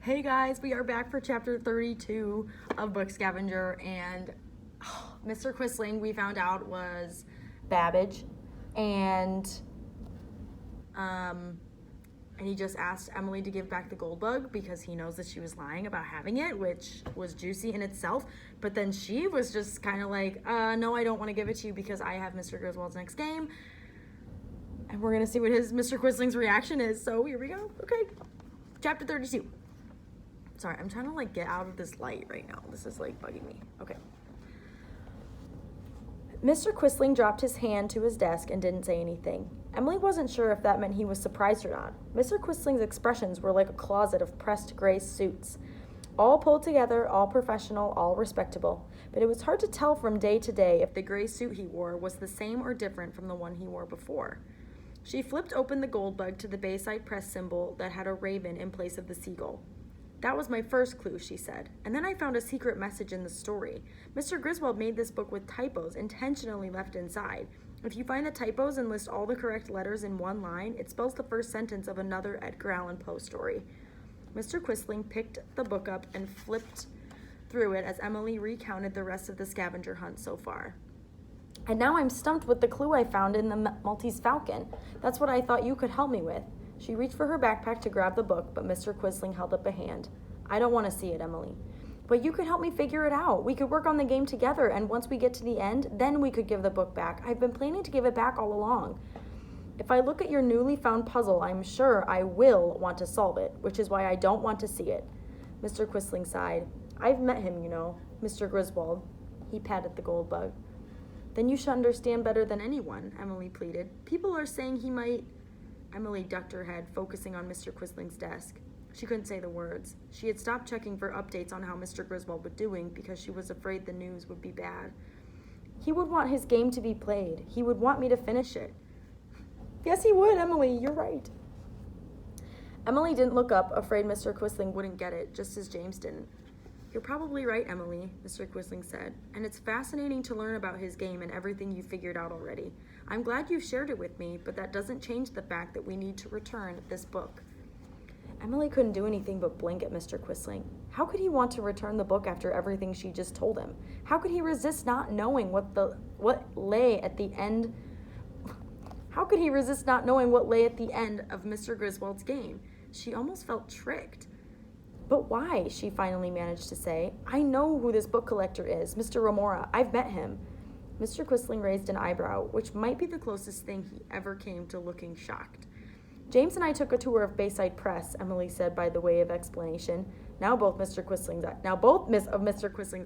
Hey guys, we are back for chapter 32 of Book Scavenger, and Mr. Quistling, we found out, was Babbage, and he just asked Emily to give back the gold bug because he knows that she was lying about having it, which was juicy in itself. But then she was just kind of like, no, I don't want to give it to you because I have Mr. Griswold's next game. And we're going to see what Mr. Quisling's reaction is. So here we go. Okay. Chapter 32. Sorry, I'm trying to get out of this light right now. This is bugging me. Okay. Mr. Quistling dropped his hand to his desk and didn't say anything. Emily wasn't sure if that meant he was surprised or not. Mr. Quistling's expressions were like a closet of pressed gray suits. All pulled together, all professional, all respectable. But it was hard to tell from day to day if the gray suit he wore was the same or different from the one he wore before. She flipped open the gold bug to the Bayside Press symbol that had a raven in place of the seagull. That was my first clue, she said. And then I found a secret message in the story. Mr. Griswold made this book with typos intentionally left inside. If you find the typos and list all the correct letters in one line, it spells the first sentence of another Edgar Allan Poe story. Mr. Quistling picked the book up and flipped through it as Emily recounted the rest of the scavenger hunt so far. And now I'm stumped with the clue I found in the Maltese Falcon. That's what I thought you could help me with. She reached for her backpack to grab the book, but Mr. Quistling held up a hand. I don't want to see it, Emily. But you could help me figure it out. We could work on the game together, and once we get to the end, then we could give the book back. I've been planning to give it back all along. If I look at your newly found puzzle, I'm sure I will want to solve it, which is why I don't want to see it. Mr. Quistling sighed. I've met him, Mr. Griswold. He patted the gold bug. Then you should understand better than anyone, Emily pleaded. People are saying he might... Emily ducked her head, focusing on Mr. Quisling's desk. She couldn't say the words. She had stopped checking for updates on how Mr. Griswold was doing because she was afraid the news would be bad. He would want his game to be played. He would want me to finish it. Yes, he would, Emily. You're right. Emily didn't look up, afraid Mr. Quistling wouldn't get it, just as James didn't. You're probably right, Emily, Mr. Quistling said, and it's fascinating to learn about his game and everything you figured out already. I'm glad you've shared it with me, but that doesn't change the fact that we need to return this book. Emily couldn't do anything but blink at Mr. Quistling. How could he want to return the book after everything she just told him? How could he resist not knowing what lay at the end? How could he resist not knowing what lay at the end of Mr. Griswold's game? She almost felt tricked. But why? She finally managed to say. I know who this book collector is, Mr. Remora. I've met him. Mr. Quistling raised an eyebrow, which might be the closest thing he ever came to looking shocked. James and I took a tour of Bayside Press, Emily said by the way of explanation. Now both of Mr. Quistling's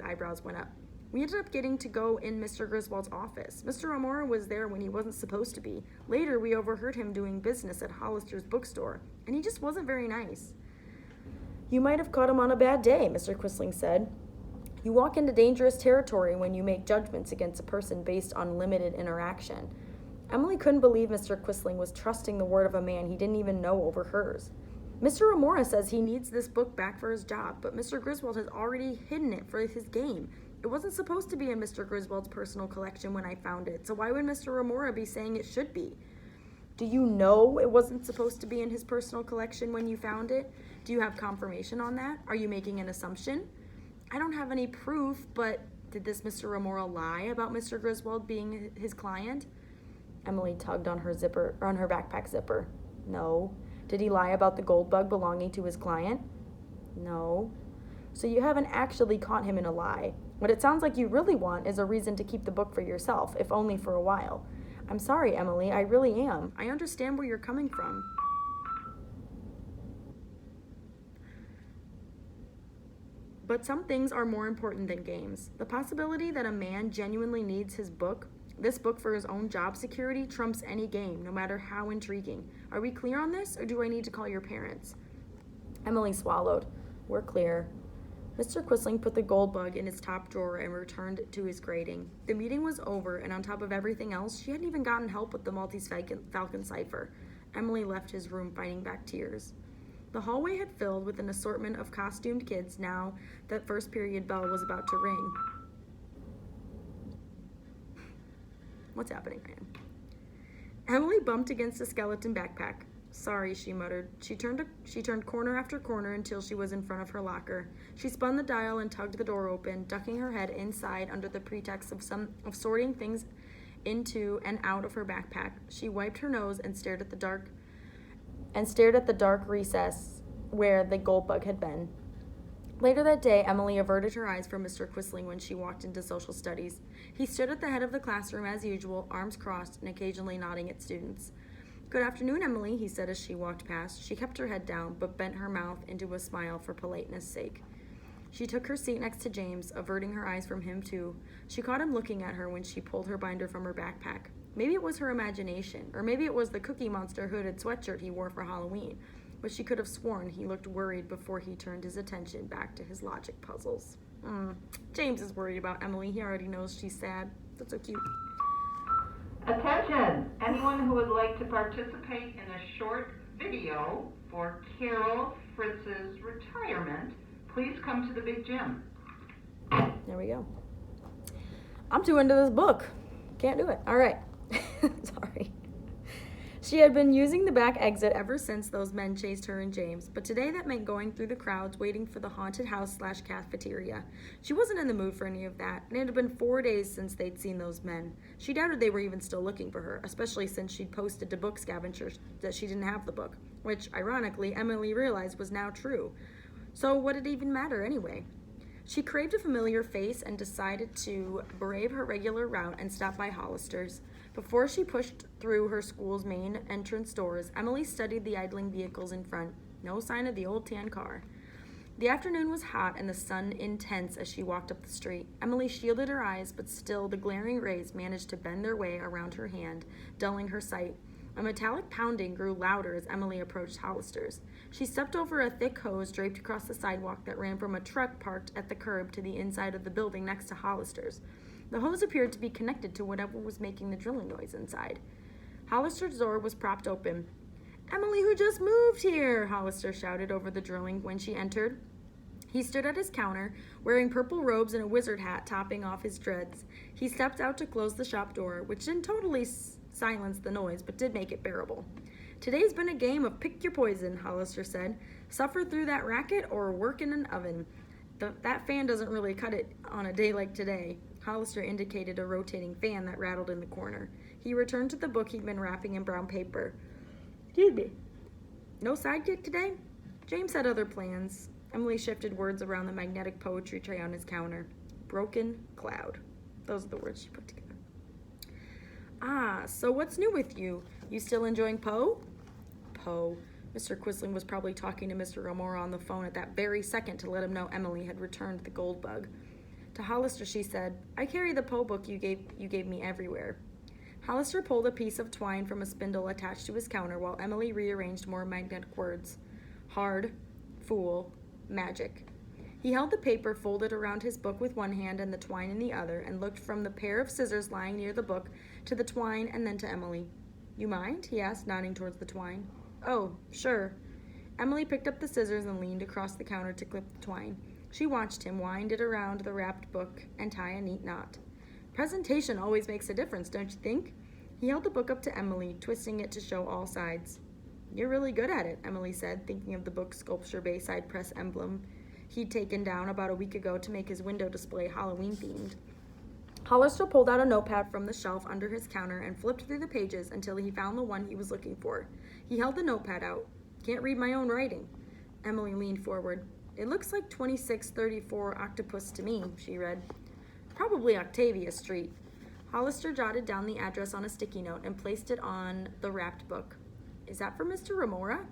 eyebrows went up. We ended up getting to go in Mr. Griswold's office. Mr. Remora was there when he wasn't supposed to be. Later, we overheard him doing business at Hollister's bookstore, and he just wasn't very nice. You might have caught him on a bad day, Mr. Quistling said. You walk into dangerous territory when you make judgments against a person based on limited interaction. Emily couldn't believe Mr. Quistling was trusting the word of a man he didn't even know over hers. Mr. Remora says he needs this book back for his job, but Mr. Griswold has already hidden it for his game. It wasn't supposed to be in Mr. Griswold's personal collection when I found it, so why would Mr. Remora be saying it should be? Do you know it wasn't supposed to be in his personal collection when you found it? Do you have confirmation on that? Are you making an assumption? I don't have any proof, but did this Mr. Remora lie about Mr. Griswold being his client? Emily tugged on her backpack zipper. No. Did he lie about the gold bug belonging to his client? No. So you haven't actually caught him in a lie. What it sounds like you really want is a reason to keep the book for yourself, if only for a while. I'm sorry, Emily, I really am. I understand where you're coming from. But some things are more important than games. The possibility that a man genuinely needs this book for his own job security, trumps any game, no matter how intriguing. Are we clear on this, or do I need to call your parents? Emily swallowed. We're clear. Mr. Quistling put the gold bug in his top drawer and returned to his grading. The meeting was over, and on top of everything else, she hadn't even gotten help with the Maltese Falcon cipher. Emily left his room fighting back tears. The hallway had filled with an assortment of costumed kids now that first period bell was about to ring. What's happening, man? Emily bumped against a skeleton backpack. Sorry, she muttered. She turned corner after corner until she was in front of her locker. She spun the dial and tugged the door open, ducking her head inside under the pretext of sorting things into and out of her backpack. She wiped her nose and stared at the dark recess where the gold bug had been. Later that day, Emily averted her eyes from Mr. Quistling when she walked into social studies. He stood at the head of the classroom as usual, arms crossed and occasionally nodding at students. "Good afternoon, Emily," he said as she walked past. She kept her head down, but bent her mouth into a smile for politeness' sake. She took her seat next to James, averting her eyes from him too. She caught him looking at her when she pulled her binder from her backpack. Maybe it was her imagination, or maybe it was the Cookie Monster hooded sweatshirt he wore for Halloween, but she could have sworn he looked worried before he turned his attention back to his logic puzzles. James is worried about Emily. He already knows she's sad. That's so cute. Attention! Anyone who would like to participate in a short video for Carol Fritz's retirement, please come to the big gym. There we go. I'm too into this book. Can't do it. All right. Sorry. She had been using the back exit ever since those men chased her and James, but today that meant going through the crowds waiting for the haunted house/cafeteria. She wasn't in the mood for any of that, and it had been 4 days since they'd seen those men. She doubted they were even still looking for her, especially since she'd posted to Book Scavenger that she didn't have the book, which, ironically, Emily realized was now true. So what did it even matter anyway? She craved a familiar face and decided to brave her regular route and stop by Hollister's. Before she pushed through her school's main entrance doors, Emily studied the idling vehicles in front. No sign of the old tan car. The afternoon was hot and the sun intense as she walked up the street. Emily shielded her eyes, but still the glaring rays managed to bend their way around her hand, dulling her sight. A metallic pounding grew louder as Emily approached Hollister's. She stepped over a thick hose draped across the sidewalk that ran from a truck parked at the curb to the inside of the building next to Hollister's. The hose appeared to be connected to whatever was making the drilling noise inside. Hollister's door was propped open. "Emily, who just moved here," Hollister shouted over the drilling when she entered. He stood at his counter, wearing purple robes and a wizard hat topping off his dreads. He stepped out to close the shop door, which didn't totally silence the noise, but did make it bearable. "Today's been a game of pick your poison," Hollister said. "Suffer through that racket or work in an oven. That fan doesn't really cut it on a day like today." Hollister indicated a rotating fan that rattled in the corner. He returned to the book he'd been wrapping in brown paper. "Excuse me. No sidekick today?" James had other plans. Emily shifted words around the magnetic poetry tray on his counter. "Broken cloud." Those are the words she put together. "Ah, so what's new with you? You still enjoying Poe?" Poe. Mr. Quistling was probably talking to Mr. Romora on the phone at that very second to let him know Emily had returned the gold bug. To Hollister, she said, "I carry the Poe book you gave me everywhere." Hollister pulled a piece of twine from a spindle attached to his counter while Emily rearranged more magnetic words. Hard, fool, magic. He held the paper folded around his book with one hand and the twine in the other and looked from the pair of scissors lying near the book to the twine and then to Emily. "You mind?" he asked, nodding towards the twine. "Oh, sure." Emily picked up the scissors and leaned across the counter to clip the twine. She watched him wind it around the wrapped book and tie a neat knot. "Presentation always makes a difference, don't you think?" He held the book up to Emily, twisting it to show all sides. "You're really good at it," Emily said, thinking of the book's sculpture Bayside Press emblem he'd taken down about a week ago to make his window display Halloween-themed. Hollister pulled out a notepad from the shelf under his counter and flipped through the pages until he found the one he was looking for. He held the notepad out. "Can't read my own writing." Emily leaned forward. "It looks like 2634 Octopus to me," she read. "Probably Octavia Street." Hollister jotted down the address on a sticky note and placed it on the wrapped book. "Is that for Mr. Romora?"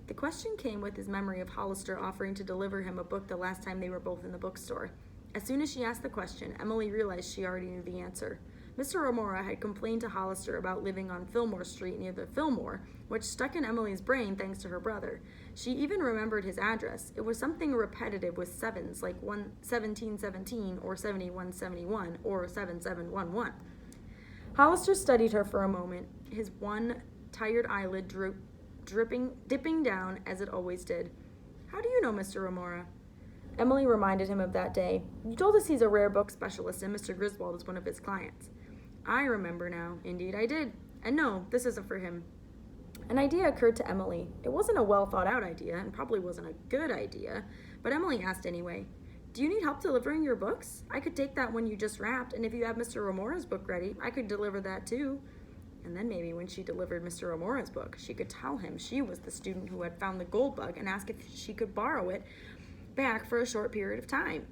The question came with his memory of Hollister offering to deliver him a book the last time they were both in the bookstore. As soon as she asked the question, Emily realized she already knew the answer. Mr. Romora had complained to Hollister about living on Fillmore Street near the Fillmore, which stuck in Emily's brain thanks to her brother. She even remembered his address. It was something repetitive with sevens, like 1717 or 7171 or 7711. Hollister studied her for a moment, his one tired eyelid dipping down as it always did. "How do you know Mr. Romora?" Emily reminded him of that day. "You told us he's a rare book specialist and Mr. Griswold is one of his clients." "I remember now. Indeed I did. And no, this isn't for him." An idea occurred to Emily. It wasn't a well-thought-out idea and probably wasn't a good idea, but Emily asked anyway. Do you need help delivering your books? I could take that one you just wrapped, and if you have Mr. Remora's book ready, I could deliver that too. And then maybe when she delivered Mr. Remora's book, she could tell him she was the student who had found the gold bug and ask if she could borrow it back for a short period of time.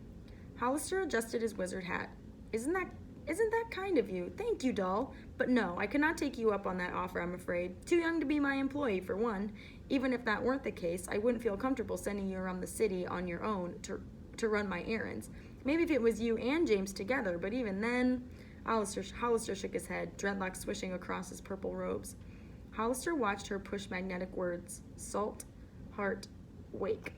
Hollister adjusted his wizard hat. Isn't that kind of you? Thank you, doll. But no, I cannot take you up on that offer, I'm afraid. Too young to be my employee, for one. Even if that weren't the case, I wouldn't feel comfortable sending you around the city on your own to run my errands. Maybe if it was you and James together, but even then... Hollister shook his head, dreadlocks swishing across his purple robes. Hollister watched her push magnetic words. Salt, heart, wake.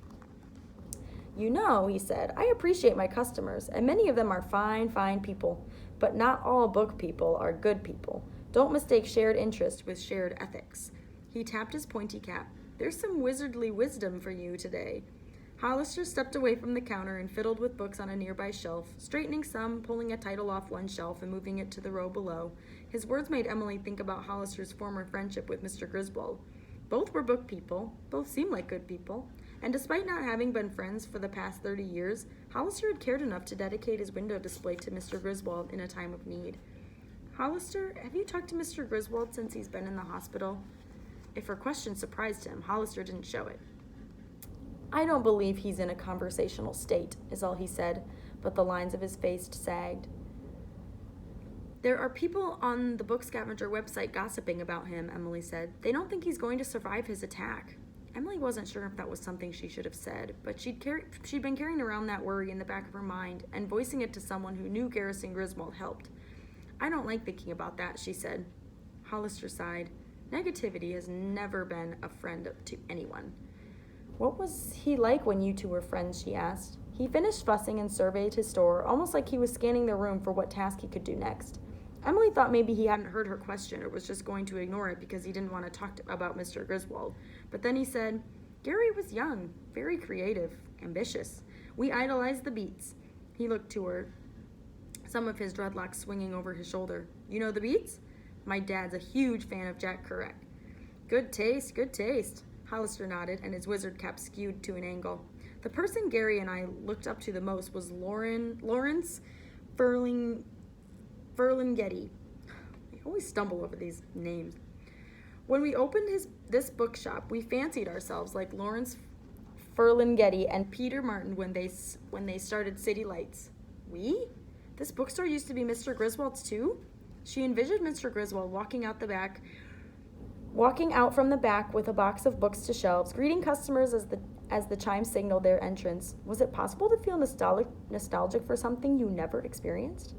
You know, he said, I appreciate my customers, and many of them are fine, fine people. But not all book people are good people. Don't mistake shared interest with shared ethics. He tapped his pointy cap. There's some wizardly wisdom for you today. Hollister stepped away from the counter and fiddled with books on a nearby shelf, straightening some, pulling a title off one shelf and moving it to the row below. His words made Emily think about Hollister's former friendship with Mr. Griswold. Both were book people, both seemed like good people, and despite not having been friends for the past 30 years, Hollister had cared enough to dedicate his window display to Mr. Griswold in a time of need. Hollister, have you talked to Mr. Griswold since he's been in the hospital? If her question surprised him, Hollister didn't show it. I don't believe he's in a conversational state, is all he said, but the lines of his face sagged. There are people on the Book Scavenger website gossiping about him, Emily said. They don't think he's going to survive his attack. Emily wasn't sure if that was something she should have said, but she'd been carrying around that worry in the back of her mind, and voicing it to someone who knew Garrison Griswold helped. I don't like thinking about that, she said. Hollister sighed. Negativity has never been a friend to anyone. What was he like when you two were friends, she asked. He finished fussing and surveyed his store, almost like he was scanning the room for what task he could do next. Emily thought maybe he hadn't heard her question or was just going to ignore it because he didn't want to talk about Mr. Griswold. But then he said, Gary was young, very creative, ambitious. We idolized the Beats. He looked to her, some of his dreadlocks swinging over his shoulder. You know the Beats? My dad's a huge fan of Jack Kerouac. Good taste, good taste. Hollister nodded, and his wizard cap skewed to an angle. The person Gary and I looked up to the most was Lawrence Ferlinghetti. I always stumble over these names. When we opened this bookshop, we fancied ourselves like Lawrence Ferlinghetti and Peter Martin when they started City Lights. We? This bookstore used to be Mr. Griswold's too? She envisioned Mr. Griswold walking out from the back with a box of books to shelves, greeting customers as the chime signaled their entrance. Was it possible to feel nostalgic for something you never experienced?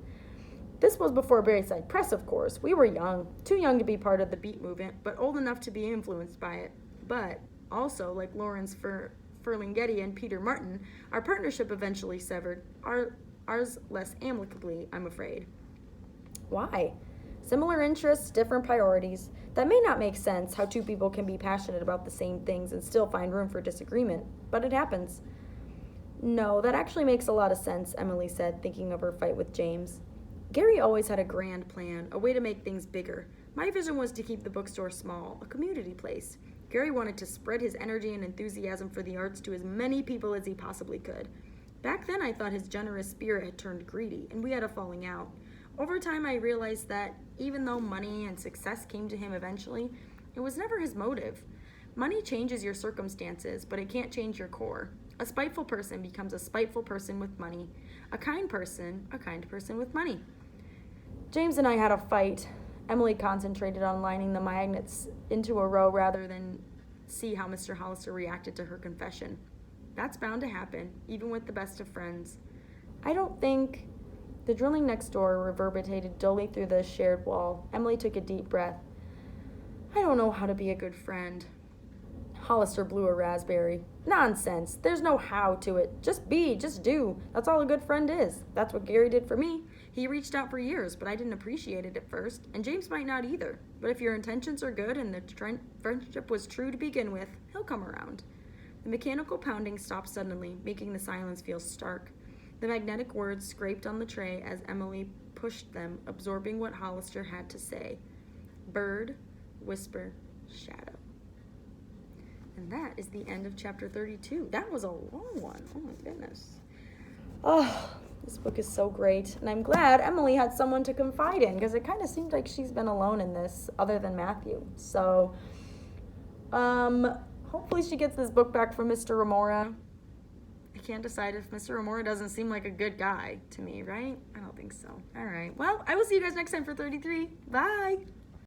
This was before Barryside Press, of course. We were young, too young to be part of the Beat movement, but old enough to be influenced by it. But also, like Lawrence Ferlinghetti and Peter Martin, our partnership eventually severed, ours less amicably, I'm afraid. Why? Similar interests, different priorities. That may not make sense, how two people can be passionate about the same things and still find room for disagreement, but it happens. No, that actually makes a lot of sense, Emily said, thinking of her fight with James. Gary always had a grand plan, a way to make things bigger. My vision was to keep the bookstore small, a community place. Gary wanted to spread his energy and enthusiasm for the arts to as many people as he possibly could. Back then I thought his generous spirit had turned greedy, and we had a falling out. Over time, I realized that even though money and success came to him eventually, it was never his motive. Money changes your circumstances, but it can't change your core. A spiteful person becomes a spiteful person with money. A kind person with money. James and I had a fight. Emily concentrated on lining the magnets into a row rather than see how Mr. Hollister reacted to her confession. That's bound to happen, even with the best of friends. I don't think... The drilling next door reverberated dully through the shared wall. Emily took a deep breath. I don't know how to be a good friend. Hollister blew a raspberry. Nonsense. There's no how to it. Just be, just do. That's all a good friend is. That's what Gary did for me. He reached out for years, but I didn't appreciate it at first, and James might not either. But if your intentions are good and the friendship was true to begin with, he'll come around. The mechanical pounding stopped suddenly, making the silence feel stark. The magnetic words scraped on the tray as Emily pushed them, absorbing what Hollister had to say. Bird, whisper, shadow. And that is the end of chapter 32. That was a long one. Oh my goodness. Oh, this book is so great. And I'm glad Emily had someone to confide in, because it kind of seemed like she's been alone in this other than Matthew. So, hopefully she gets this book back from Mr. Remora. I can't decide if Mr. Remora doesn't seem like a good guy to me, right? I don't think so. All right. Well, I will see you guys next time for 33. Bye.